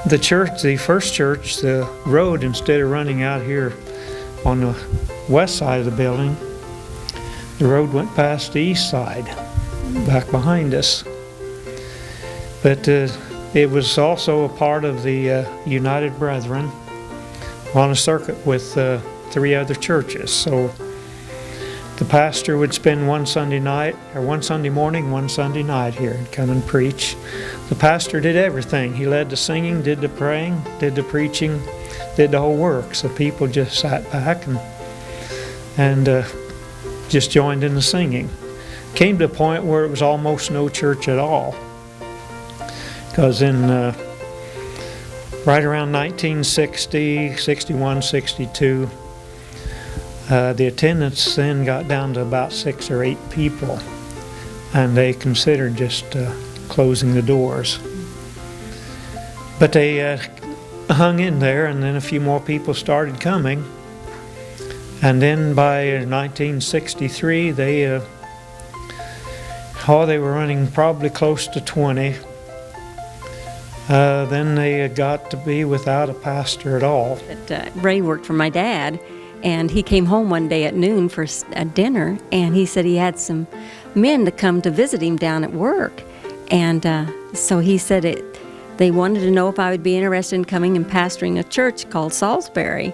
The church, the first church, the road, instead of running out here on the west side of the building, the road went past the east side, back behind us. But it was also a part of the United Brethren on a circuit with 3 other churches. So the pastor would spend one Sunday morning, one Sunday night here and come and preach. The pastor did everything. He led the singing, did the praying, did the preaching, did the whole work. So people just sat back and just joined in the singing. Came to a point where it was almost no church at all. Because in right around 1960, 61, 62, the attendance then got down to about 6 or 8 people, and they considered just closing the doors. But they hung in there, and then a few more people started coming. And then by 1963, they were running probably close to 20. Then they got to be without a pastor at all. Ray worked for my dad, and he came home one day at noon for a dinner, and he said he had some men to come to visit him down at work. And so he said they wanted to know if I would be interested in coming and pastoring a church called Salisbury.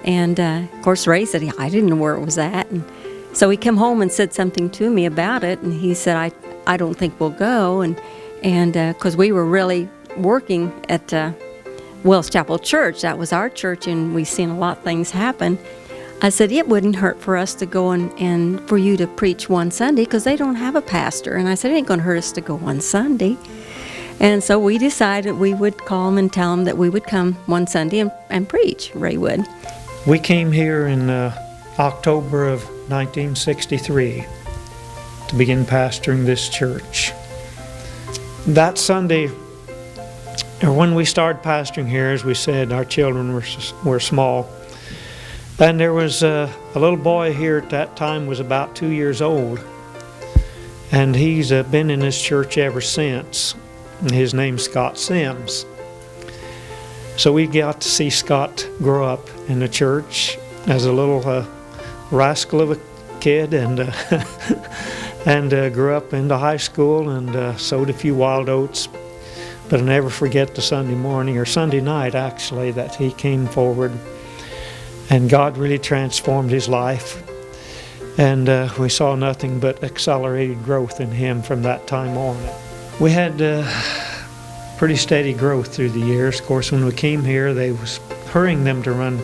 And of course Ray said, I didn't know where it was at. And so he came home and said something to me about it, and he said, I don't think we'll go. And because we were really working at Wells Chapel Church, that was our church, and we've seen a lot of things happen. I said, it wouldn't hurt for us to go and for you to preach one Sunday, because they don't have a pastor. And I said, it ain't going to hurt us to go one Sunday. And so we decided we would call them and tell them that we would come one Sunday and preach. Ray would. We came here in October of 1963 to begin pastoring this church. That Sunday, or when we started pastoring here, as we said, our children were small. And there was a little boy here at that time, was about 2 years old. And he's been in this church ever since. And his name's Scott Sims. So we got to see Scott grow up in the church as a little rascal of a kid, and grew up into high school and sowed a few wild oats. But I'll never forget the Sunday morning, or Sunday night actually, that he came forward, and God really transformed his life. And we saw nothing but accelerated growth in him from that time on. We had pretty steady growth through the years. Of course, when we came here, they was hurrying them to run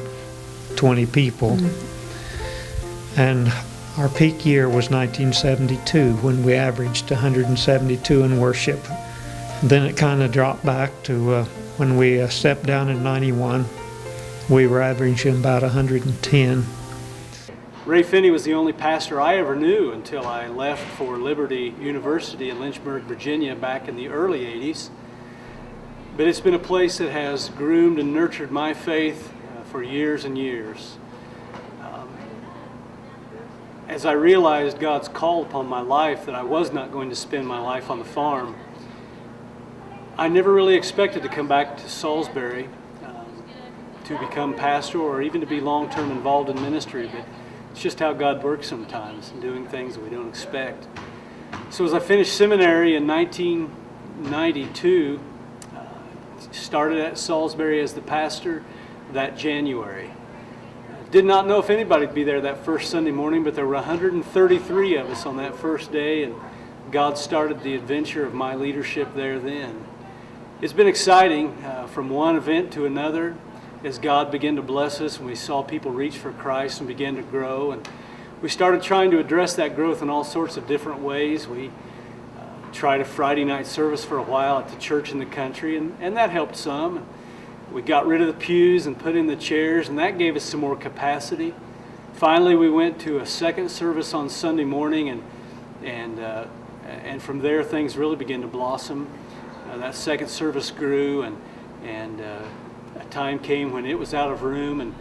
20 people. Mm-hmm. And our peak year was 1972, when we averaged 172 in worship. Then it kind of dropped back to when we stepped down in 91, we were averaging about 110. Ray Finney was the only pastor I ever knew until I left for Liberty University in Lynchburg, Virginia back in the early 80s. But it's been a place that has groomed and nurtured my faith for years and years. As I realized God's call upon my life, that I was not going to spend my life on the farm, I never really expected to come back to Salisbury to become pastor or even to be long-term involved in ministry, but it's just how God works sometimes, and doing things that we don't expect. So as I finished seminary in 1992, started at Salisbury as the pastor that January. Did not know if anybody would be there that first Sunday morning, but there were 133 of us on that first day, and God started the adventure of my leadership there then. It's been exciting from one event to another as God began to bless us, and we saw people reach for Christ and begin to grow. And we started trying to address that growth in all sorts of different ways. We tried a Friday night service for a while at the church in the country, and that helped some. We got rid of the pews and put in the chairs, and that gave us some more capacity. Finally, we went to a second service on Sunday morning, and from there things really began to blossom. That second service grew, and a time came when it was out of room, and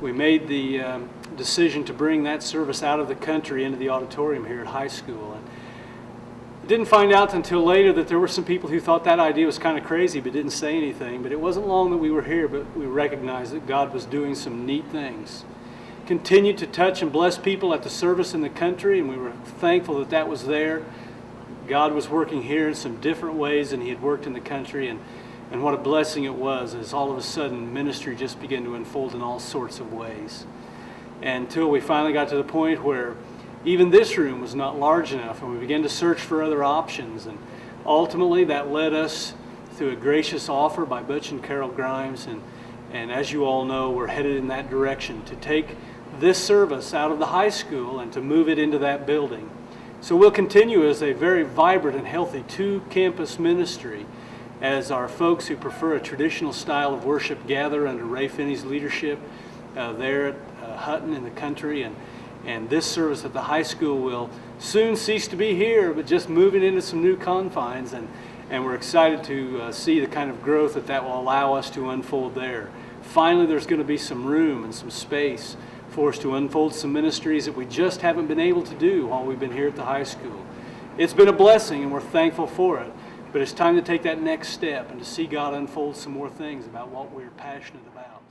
we made the decision to bring that service out of the country into the auditorium here at high school. And Didn't find out until later that there were some people who thought that idea was kind of crazy but didn't say anything. But it wasn't long that we were here, but we recognized that God was doing some neat things. Continued to touch and bless people at the service in the country, and we were thankful that that was there. God was working here in some different ways than He had worked in the country, and what a blessing it was as all of a sudden ministry just began to unfold in all sorts of ways. Until we finally got to the point where even this room was not large enough, and we began to search for other options. And ultimately that led us through a gracious offer by Butch and Carol Grimes, and as you all know, we're headed in that direction to take this service out of the high school and to move it into that building. So we'll continue as a very vibrant and healthy two-campus ministry as our folks who prefer a traditional style of worship gather under Ray Finney's leadership there at Hutton in the country, and this service at the high school will soon cease to be here, but just moving into some new confines, and we're excited to see the kind of growth that will allow us to unfold there. Finally, there's going to be some room and some space for us to unfold some ministries that we just haven't been able to do while we've been here at the high school. It's been a blessing, and we're thankful for it, but it's time to take that next step and to see God unfold some more things about what we're passionate about.